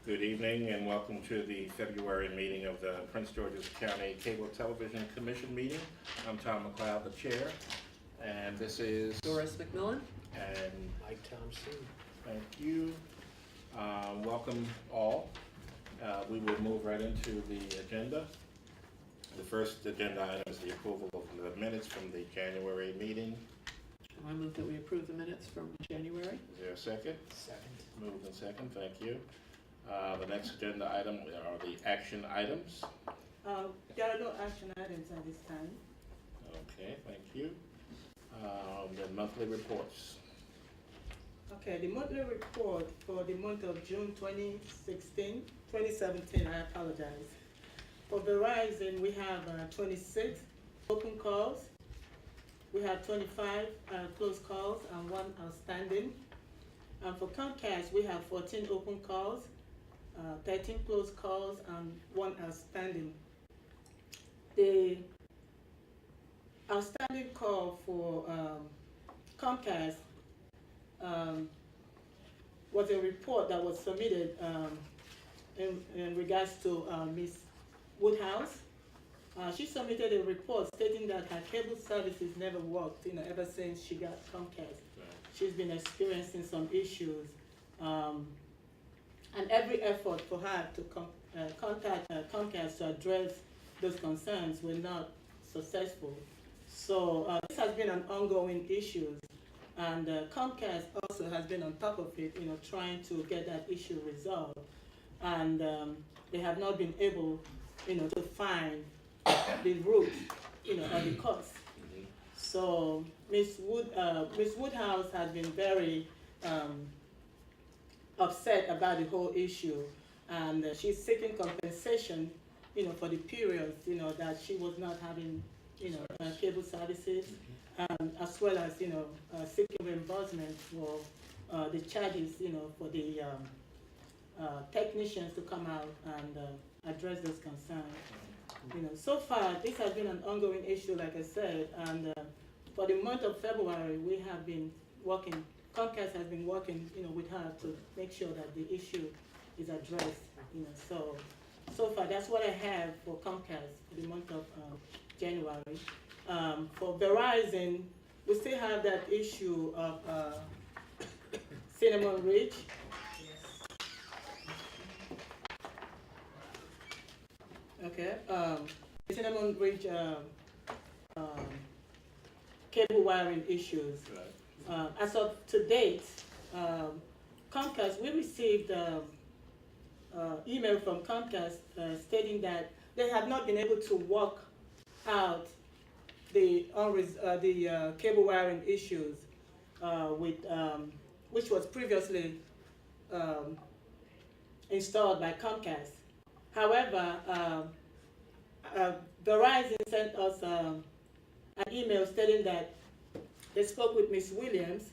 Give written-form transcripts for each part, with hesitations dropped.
Good evening and welcome to the February meeting of the Prince George's County Cable Television Commission meeting. I'm Tom McLeod, the chair, and this is Doris McMillan and Mike Thompson. thank you. Welcome all. We will move right into the agenda. The first agenda item is the approval of the minutes from the January meeting. I move that we approve the minutes from January. Is there a second? Second. Moved and second, thank you. The next agenda item are the action items. There are no action items at this time. Okay, thank you. The monthly reports. Okay, the monthly report for the month of June 2017, I apologize. For Verizon, we have 26 open calls. We have 25 closed calls and 1 outstanding. And for Comcast, we have 14 open calls, 13 closed calls, and 1 outstanding. The outstanding call for Comcast was a report that was submitted in regards to Ms. Woodhouse. She submitted a report stating that her cable services never worked, ever since she got Comcast. She's been experiencing some issues, and every effort for her to contact Comcast to address those concerns were not successful. So this has been an ongoing issue, and Comcast also has been on top of it, trying to get that issue resolved, and they have not been able, to find the root, of the cause. So Ms. Woodhouse has been very upset about the whole issue, and she's seeking compensation, for the periods, that she was not having, cable services, as well as, seeking reimbursement for the charges, for the technicians to come out and address those concerns. So far, this has been an ongoing issue, like I said, and for the month of February, we have been working, Comcast has been working, with her to make sure that the issue is addressed, So far, that's what I have for Comcast for the month of January. For Verizon, we still have that issue of Cinnamon Ridge. Okay, Cinnamon Ridge cable wiring issues. Right. As of to date, Comcast, we received email from Comcast stating that they have not been able to work out the cable wiring issues with which was previously installed by Comcast. However, Verizon sent us an email stating that they spoke with Ms. Williams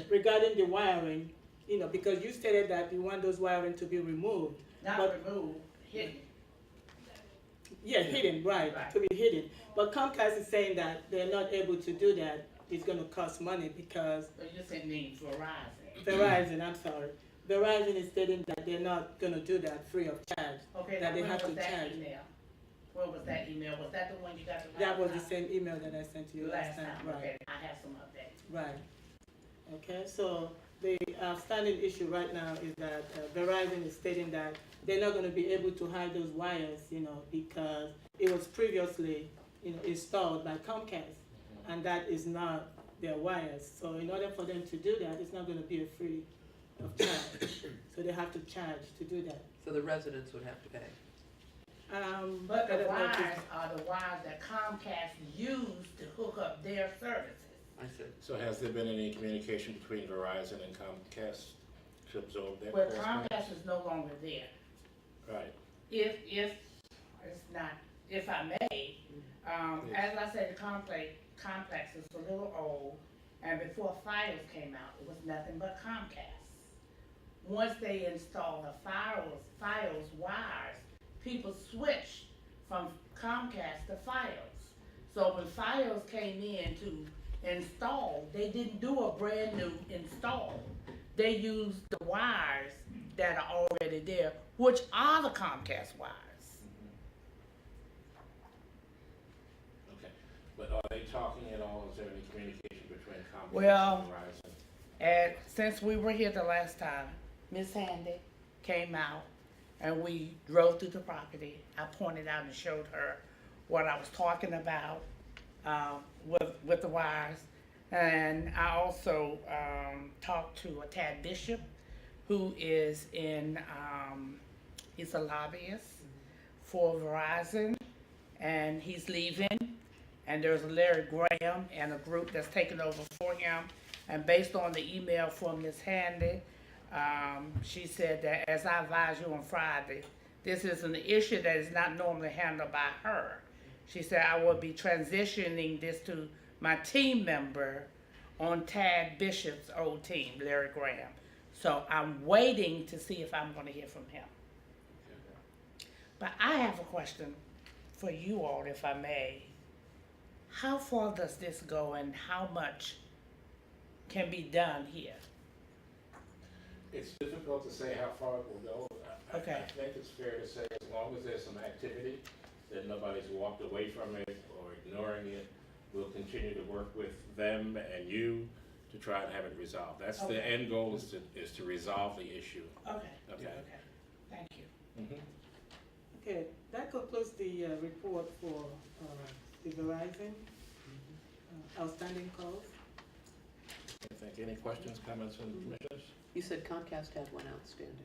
regarding the wiring, because you stated that you want those wiring to be removed. Not removed, hidden. Yeah, hidden, right, to be hidden. But Comcast is saying that they're not able to do that. It's going to cost money because But you said name Verizon. Verizon, I'm sorry. Verizon is stating that they're not going to do that free of charge. Okay, that they when have was to that charge. email? Where was that email? Was that the one you got the That was the last same email that I sent to you time? last time. Right. Okay, I have some updates. Right. Okay, so the outstanding issue right now is that Verizon is stating that they're not going to be able to hide those wires, because it was previously, installed by Comcast, and that is not their wires. So in order for them to do that, it's not going to be a free of charge. So they have to charge to do that. So the residents would have to pay. But I the don't know if wires are the wires that Comcast used to hook up their services. I see. So has there been any communication between Verizon and Comcast to absorb that? Well, cost? Comcast is no longer there. Right. If it's not, if I may, as I said, the complex is a little old, and before Fios came out, it was nothing but Comcast. Once they installed the Fios wires, people switched from Comcast to Fios. So when Fios came in to install, they didn't do a brand new install. They used the wires that are already there, which are the Comcast wires. Okay, but are they talking at all, is there any communication between Comcast Well, and Verizon? And since we were here the last time, Miss Handy came out and we drove through the property. I pointed out and showed her what I was talking about with the wires. And I also talked to a Tad Bishop, who is he's a lobbyist for Verizon, and he's leaving. And there's Larry Graham and a group that's taking over for him. And based on the email from Ms. Handy, she said that, as I advised you on Friday, this is an issue that is not normally handled by her. She said, I will be transitioning this to my team member on Tad Bishop's old team, Larry Graham. So I'm waiting to see if I'm going to hear from him. But I have a question for you all, if I may. How far does this go and how much can be done here? It's difficult to say how far it will go. Okay. I think it's fair to say as long as there's some activity, that nobody's walked away from it or ignoring it, we'll continue to work with them and you to try and have it resolved. That's the end goal, is to resolve the issue. Okay. Okay. Thank you. Okay, that concludes the report for the Verizon outstanding calls. Thank you. Any questions, comments from the commissioners? You said Comcast had one outstanding.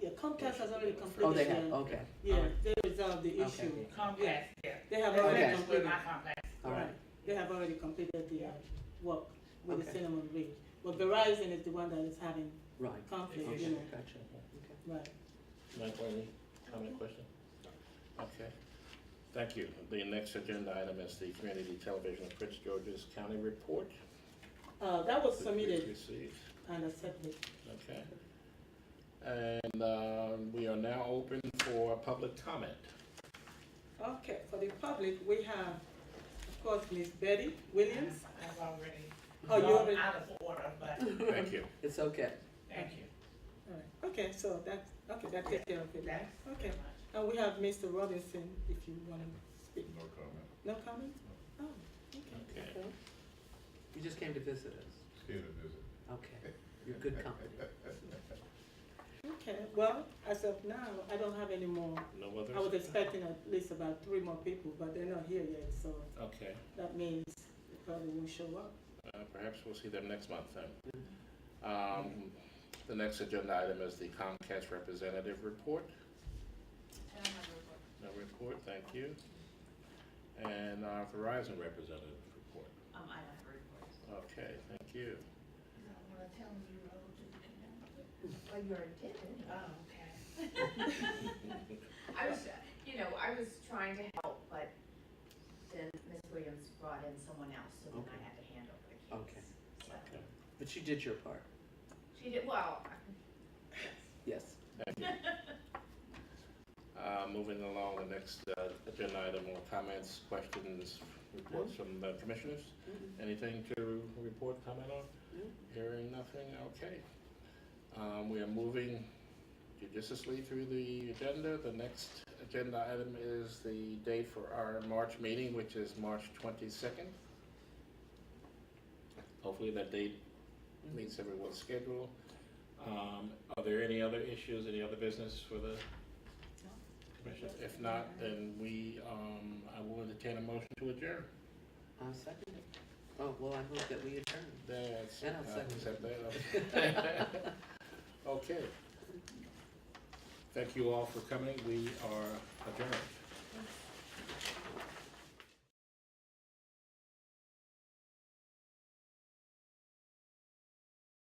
Yeah, Comcast has already completed. Oh, they have, okay. Yeah, they resolved the issue. Comcast, yeah. They have They already Okay. finished with completed. my Comcast. All right. They have already completed the work with the Okay. cinnamon ridge. But Verizon is the one that is having Right. conflict, Okay, you know. gotcha. Okay. Right. Michael, any comment, question? Okay. Thank you. The next agenda item is the Community Television Prince George's County Report. That was that we submitted received. and accepted. Okay. And we are now open for public comment. Okay, for the public, we have, of course, Miss Betty Williams. I've already Oh, you gone already- out of order, but Thank you. It's okay. thank you. All right. Okay, so that takes care of it. Thanks Okay. very much. And we have Mr. Robinson, if you want to speak. No comment. No comment? Oh, Okay. okay. You just came to visit us. Here to visit. Okay. You're good company. Okay, well, as of now, I don't have any more. No others? I was expecting at least about 3 more people, but they're not here yet, so Okay. that means they probably won't show up. Perhaps we'll see them next month then. The next agenda item is the Comcast representative report. No report, thank you. And our Verizon representative report. I don't have a report. Okay, thank you. You don't want to tell me you rode to the canal? Well, you already did, didn't you? Oh, okay. I was trying to help, but then Ms. Williams brought in someone else, so then Okay. I had to hand over the case. Okay. So, Okay. But you did your part. she did, well, Yes. Thank you. Moving along, the next agenda item, more comments, questions, reports from the commissioners. Anything to report, comment on? No. Hearing nothing, okay. We are moving judiciously through the agenda. The next agenda item is the date for our March meeting, which is March 22nd. Hopefully that date meets everyone's schedule. Are there any other issues, any other business for the commission? If not, then I will entertain a motion to adjourn. I'll second it. Oh, well, I move that we adjourn. That's, And I'll second accept that. Okay. Thank you all for coming. We are adjourned.